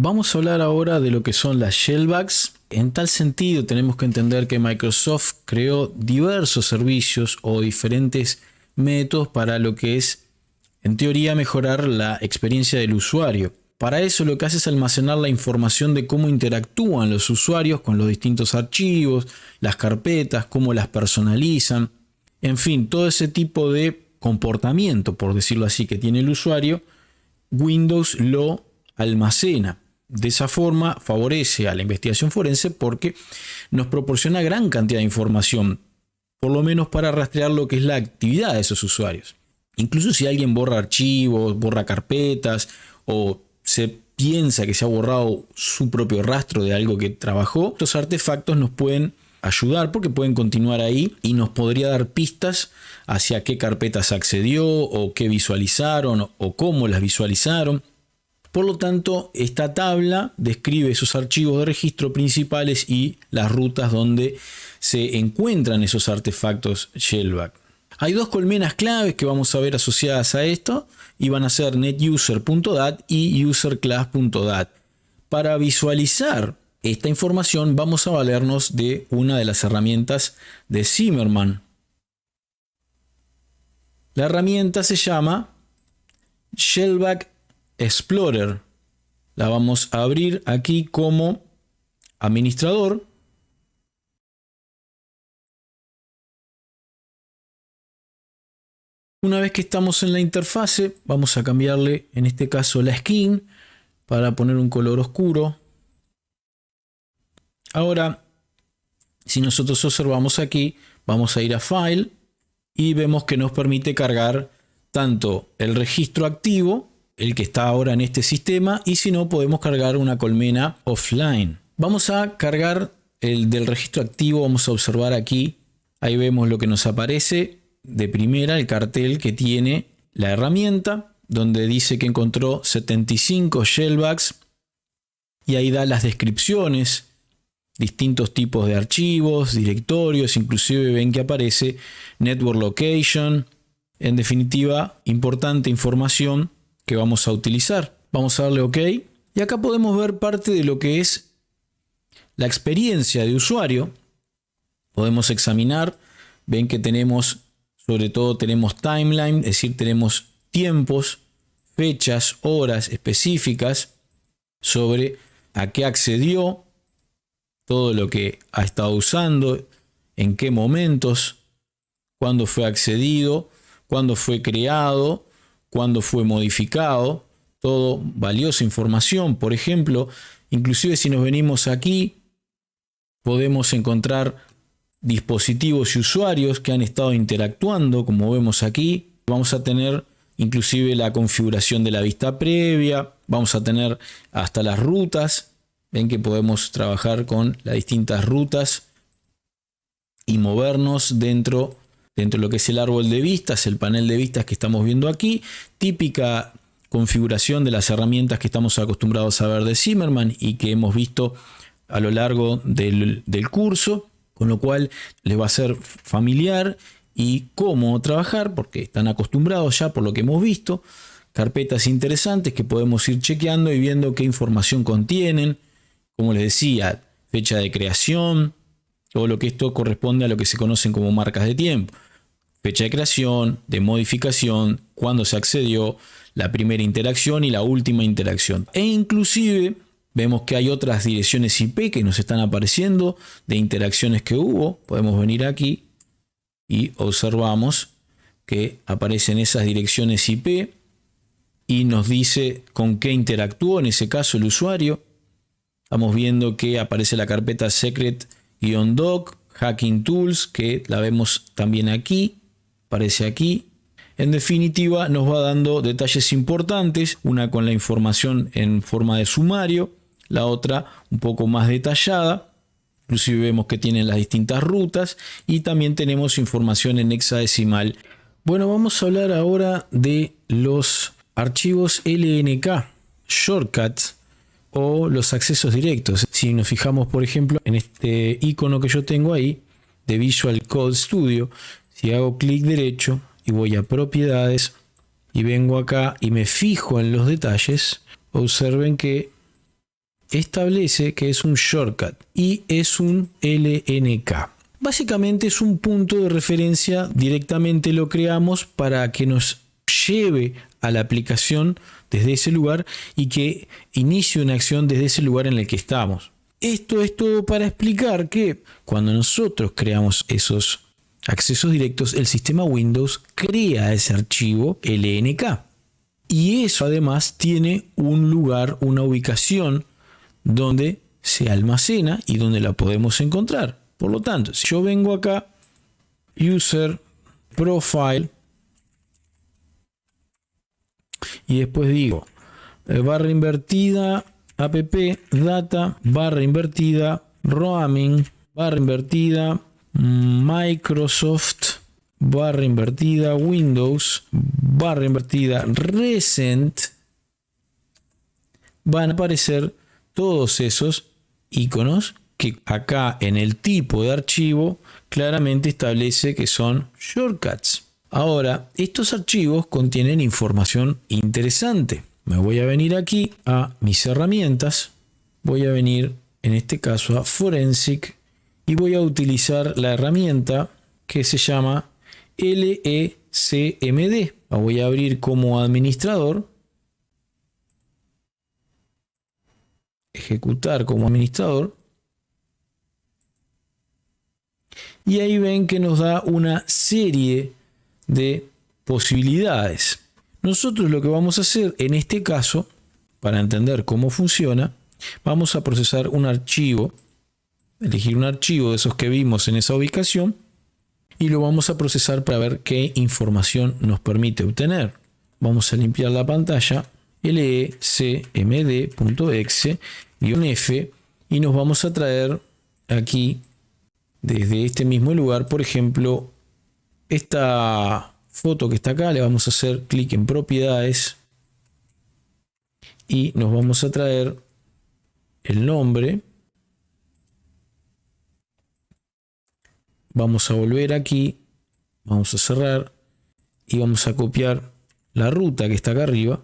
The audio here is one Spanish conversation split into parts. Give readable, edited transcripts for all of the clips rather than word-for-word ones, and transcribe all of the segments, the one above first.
Vamos a hablar ahora de lo que son las shellbacks. En tal sentido, tenemos que entender que Microsoft creó diversos servicios o diferentes métodos para lo que es, en teoría, mejorar la experiencia del usuario. Para eso lo que hace es almacenar la información de cómo interactúan los usuarios con los distintos archivos, las carpetas, cómo las personalizan, en fin, todo ese tipo de comportamiento, por decirlo así, que tiene el usuario, Windows lo almacena. De esa forma favorece a la investigación forense porque nos proporciona gran cantidad de información, por lo menos para rastrear lo que es la actividad de esos usuarios. Incluso si alguien borra archivos, borra carpetas o se piensa que se ha borrado su propio rastro de algo que trabajó, estos artefactos nos pueden ayudar porque pueden continuar ahí y nos podría dar pistas hacia qué carpetas accedió o qué visualizaron o cómo las visualizaron. Por lo tanto, esta tabla describe esos archivos de registro principales y las rutas donde se encuentran esos artefactos shellback. Hay dos colmenas claves que vamos a ver asociadas a esto y van a ser netuser.dat y userclass.dat. Para visualizar esta información vamos a valernos de una de las herramientas de Zimmermann. La herramienta se llama Shellback Explorer. La vamos a abrir aquí como administrador. Una vez que estamos en la interfase, vamos a cambiarle en este caso la skin para poner un color oscuro. Ahora, si nosotros observamos aquí, vamos a ir a File y vemos que nos permite cargar tanto el registro activo, el que está ahora en este sistema, y si no, podemos cargar una colmena offline. Vamos a cargar el del registro activo, vamos a observar aquí, ahí vemos lo que nos aparece de primera, el cartel que tiene la herramienta, donde dice que encontró 75 shellbacks y ahí da las descripciones, distintos tipos de archivos, directorios, inclusive ven que aparece network location. En definitiva, importante información que vamos a utilizar. Vamos a darle OK y acá podemos ver parte de lo que es la experiencia de usuario. Podemos examinar, ven que tenemos, sobre todo tenemos timeline, es decir, tenemos tiempos, fechas, horas específicas sobre a qué accedió, todo lo que ha estado usando, en qué momentos, cuándo fue accedido, cuándo fue creado, cuándo fue modificado, todo valiosa información. Por ejemplo, inclusive si nos venimos aquí, podemos encontrar dispositivos y usuarios que han estado interactuando, como vemos aquí. Vamos a tener inclusive la configuración de la vista previa, vamos a tener hasta las rutas. Ven que podemos trabajar con las distintas rutas y movernos dentro de lo que es el árbol de vistas, el panel de vistas que estamos viendo aquí. Típica configuración de las herramientas que estamos acostumbrados a ver de Zimmermann y que hemos visto a lo largo del curso, con lo cual les va a ser familiar y cómo trabajar porque están acostumbrados ya por lo que hemos visto. Carpetas interesantes que podemos ir chequeando y viendo qué información contienen. Como les decía, fecha de creación, todo lo que esto corresponde a lo que se conocen como marcas de tiempo. Fecha de creación, de modificación, cuándo se accedió, la primera interacción y la última interacción. E inclusive vemos que hay otras direcciones IP que nos están apareciendo de interacciones que hubo. Podemos venir aquí y observamos que aparecen esas direcciones IP y nos dice con qué interactuó en ese caso el usuario. Estamos viendo que aparece la carpeta secret-doc, hacking tools, que la vemos también aquí, aparece aquí. En definitiva, nos va dando detalles importantes, una con la información en forma de sumario, la otra un poco más detallada. Inclusive vemos que tienen las distintas rutas y también tenemos información en hexadecimal. Bueno, vamos a hablar ahora de los archivos LNK, shortcuts, o los accesos directos. Si nos fijamos, por ejemplo, en este icono que yo tengo ahí de Visual Code Studio, si hago clic derecho y voy a propiedades y vengo acá y me fijo en los detalles, observen que establece que es un shortcut y es un LNK. Básicamente es un punto de referencia, directamente lo creamos para que nos lleve a la aplicación desde ese lugar y que inicie una acción desde ese lugar en el que estamos. Esto es todo para explicar que cuando nosotros creamos esos accesos directos, el sistema Windows crea ese archivo LNK. Y eso además tiene un lugar, una ubicación donde se almacena y donde la podemos encontrar. Por lo tanto, si yo vengo acá, User Profile, y después digo barra invertida app data barra invertida roaming barra invertida Microsoft barra invertida Windows barra invertida recent, van a aparecer todos esos iconos que acá en el tipo de archivo claramente establece que son shortcuts. Ahora, estos archivos contienen información interesante. Me voy a venir aquí a mis herramientas, voy a venir en este caso a Forensic y voy a utilizar la herramienta que se llama LECMD. La voy a abrir como administrador, ejecutar como administrador. Y ahí ven que nos da una serie de posibilidades. Nosotros lo que vamos a hacer en este caso, para entender cómo funciona, vamos a procesar un archivo, elegir un archivo de esos que vimos en esa ubicación y lo vamos a procesar para ver qué información nos permite obtener. Vamos a limpiar la pantalla, lecmd.exe-f y nos vamos a traer aquí desde este mismo lugar, por ejemplo, esta foto que está acá, le vamos a hacer clic en propiedades y nos vamos a traer el nombre. Vamos a volver aquí, vamos a cerrar y vamos a copiar la ruta que está acá arriba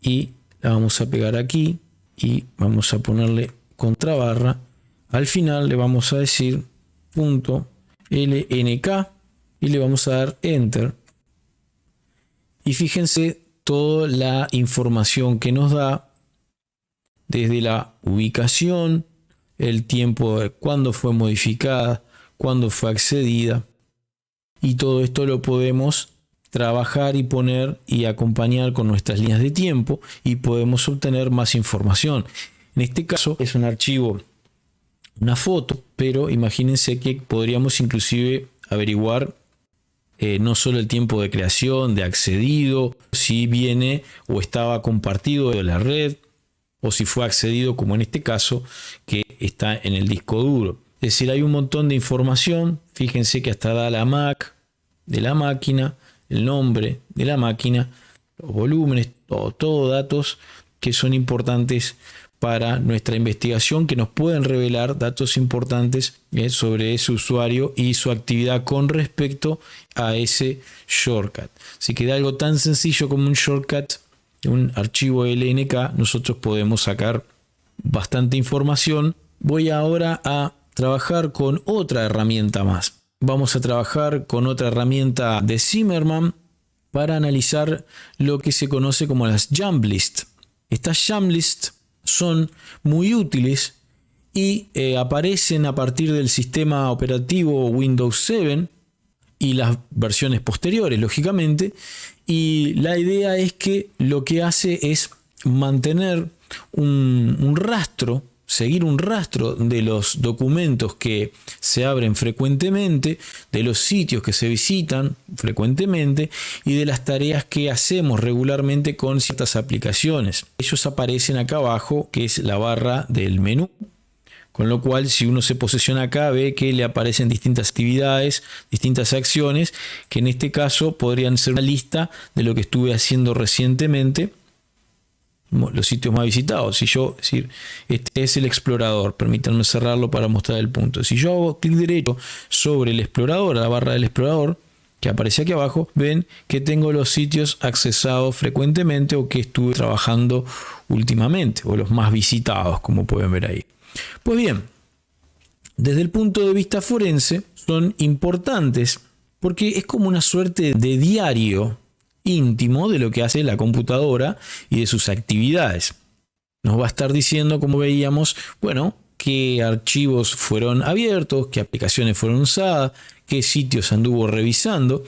y la vamos a pegar aquí y vamos a ponerle contrabarra. Al final le vamos a decir .lnk y le vamos a dar enter y fíjense toda la información que nos da desde la ubicación, el tiempo de cuándo fue modificada, cuándo fue accedida, y todo esto lo podemos trabajar y poner y acompañar con nuestras líneas de tiempo y podemos obtener más información. En este caso es un archivo, una foto, pero imagínense que podríamos inclusive averiguar no solo el tiempo de creación, de accedido, si viene o estaba compartido de la red, o si fue accedido, como en este caso, que está en el disco duro. Es decir, hay un montón de información. Fíjense que hasta da la MAC de la máquina, el nombre de la máquina, los volúmenes, todo datos que son importantes para nuestra investigación, que nos pueden revelar datos importantes sobre ese usuario y su actividad con respecto a ese shortcut. Así que de algo tan sencillo como un shortcut, un archivo LNK, nosotros podemos sacar bastante información. Voy ahora a trabajar con otra herramienta más. Vamos a trabajar con otra herramienta de Zimmermann para analizar lo que se conoce como las jump lists. Estas jump lists son muy útiles y aparecen a partir del sistema operativo Windows 7 y las versiones posteriores, lógicamente. Y la idea es que lo que hace es mantener un rastro, seguir un rastro de los documentos que se abren frecuentemente, de los sitios que se visitan frecuentemente y de las tareas que hacemos regularmente con ciertas aplicaciones. Ellos aparecen acá abajo, que es la barra del menú, con lo cual si uno se posiciona acá ve que le aparecen distintas actividades, distintas acciones, que en este caso podrían ser una lista de lo que estuve haciendo recientemente, los sitios más visitados. Si yo, es decir, este es el explorador, permítanme cerrarlo para mostrar el punto. Si yo hago clic derecho sobre el explorador, la barra del explorador, que aparece aquí abajo, ven que tengo los sitios accesados frecuentemente o que estuve trabajando últimamente, o los más visitados, como pueden ver ahí. Pues bien, desde el punto de vista forense son importantes porque es como una suerte de diario íntimo de lo que hace la computadora y de sus actividades. Nos va a estar diciendo, como veíamos, bueno, qué archivos fueron abiertos, qué aplicaciones fueron usadas, qué sitios anduvo revisando.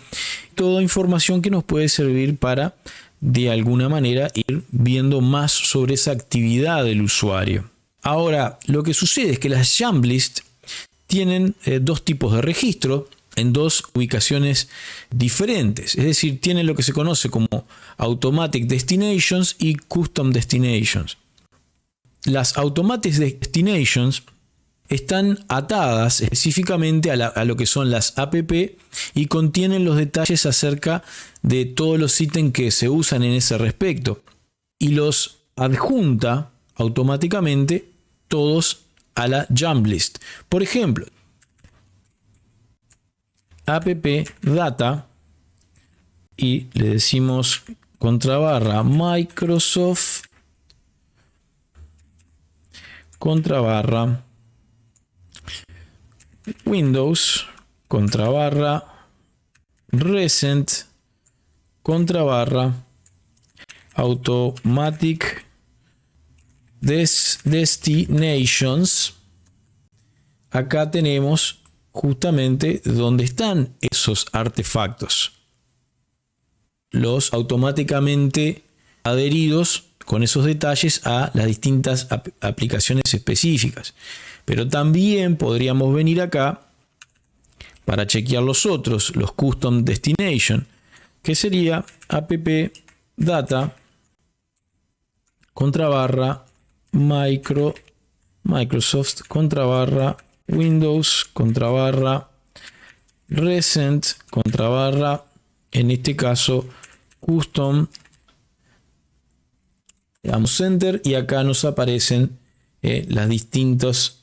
Toda información que nos puede servir para, de alguna manera, ir viendo más sobre esa actividad del usuario. Ahora, lo que sucede es que las jump lists tienen dos tipos de registro en dos ubicaciones diferentes. Es decir, tienen lo que se conoce como Automatic Destinations y Custom Destinations. Las Automatic Destinations están atadas específicamente a lo que son las app y contienen los detalles acerca de todos los ítems que se usan en ese respecto y los adjunta automáticamente todos a la jump list. Por ejemplo, app data y le decimos contrabarra Microsoft contrabarra Windows contrabarra recent contrabarra automatic destinations. Acá tenemos justamente dónde están esos artefactos, los automáticamente adheridos con esos detalles a las distintas aplicaciones específicas. Pero también podríamos venir acá para chequear los otros, los custom destination, que sería app data contrabarra Microsoft contrabarra Windows contrabarra recent contrabarra, en este caso custom, le damos enter y acá nos aparecen las distintas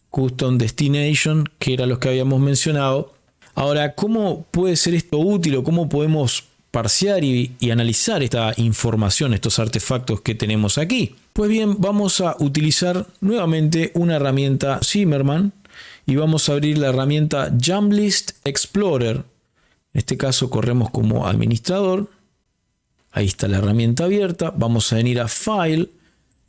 custom destination, que eran los que habíamos mencionado. Ahora, ¿cómo puede ser esto útil o cómo podemos parsear y analizar esta información, estos artefactos que tenemos aquí? Pues bien, vamos a utilizar nuevamente una herramienta Zimmermann y vamos a abrir la herramienta Jump List Explorer. En este caso corremos como administrador. Ahí está la herramienta abierta. Vamos a venir a File,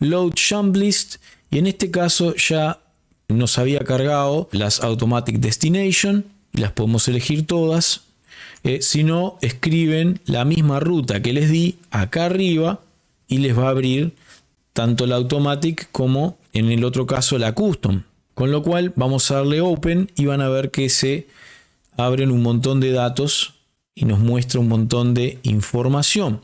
Load Jump List y en este caso ya nos había cargado las Automatic Destination y las podemos elegir todas. Si no, escriben la misma ruta que les di acá arriba y les va a abrir tanto la Automatic como en el otro caso la Custom. Con lo cual vamos a darle Open y van a ver que se abren un montón de datos y nos muestra un montón de información.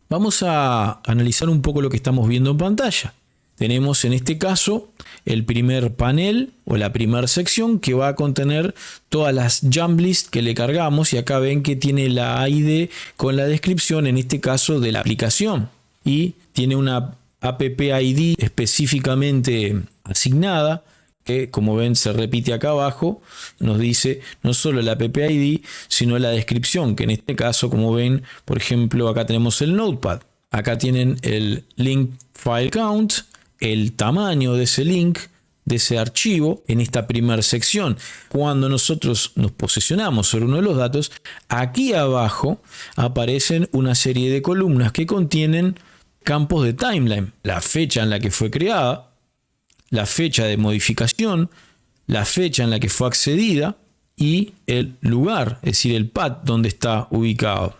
Vamos a analizar un poco lo que estamos viendo en pantalla. Tenemos en este caso el primer panel o la primera sección que va a contener todas las jump lists que le cargamos y acá ven que tiene la ID con la descripción en este caso de la aplicación y tiene una app ID específicamente asignada que, como ven, se repite acá abajo. Nos dice no solo la app ID sino la descripción, que en este caso, como ven, por ejemplo, acá tenemos el Notepad, acá tienen el link file count, el tamaño de ese link, de ese archivo en esta primera sección. Cuando nosotros nos posesionamos sobre uno de los datos, aquí abajo aparecen una serie de columnas que contienen campos de timeline, la fecha en la que fue creada, la fecha de modificación, la fecha en la que fue accedida y el lugar, es decir, el path donde está ubicado.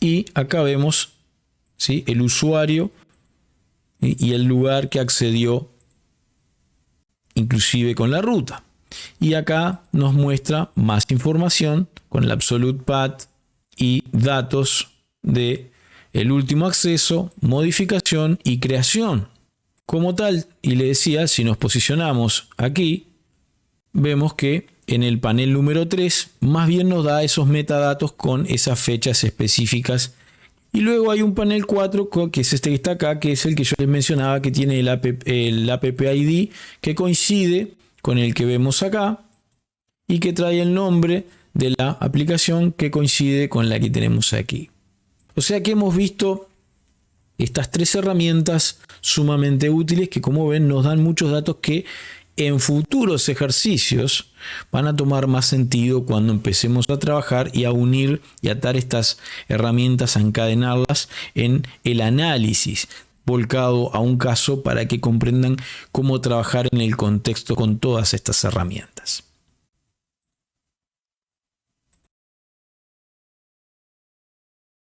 Y acá vemos, ¿sí?, el usuario y el lugar que accedió, inclusive con la ruta. Y acá nos muestra más información con el absolute path y datos de el último acceso, modificación y creación. Como tal, y le decía, si nos posicionamos aquí, vemos que en el panel número 3 más bien nos da esos metadatos con esas fechas específicas. Y luego hay un panel 4, que es este que está acá, que es el que yo les mencionaba, que tiene el app ID, que coincide con el que vemos acá y que trae el nombre de la aplicación que coincide con la que tenemos aquí. O sea que hemos visto estas 3 herramientas sumamente útiles que, como ven, nos dan muchos datos que en futuros ejercicios van a tomar más sentido cuando empecemos a trabajar y a unir y atar estas herramientas, a encadenarlas en el análisis volcado a un caso para que comprendan cómo trabajar en el contexto con todas estas herramientas.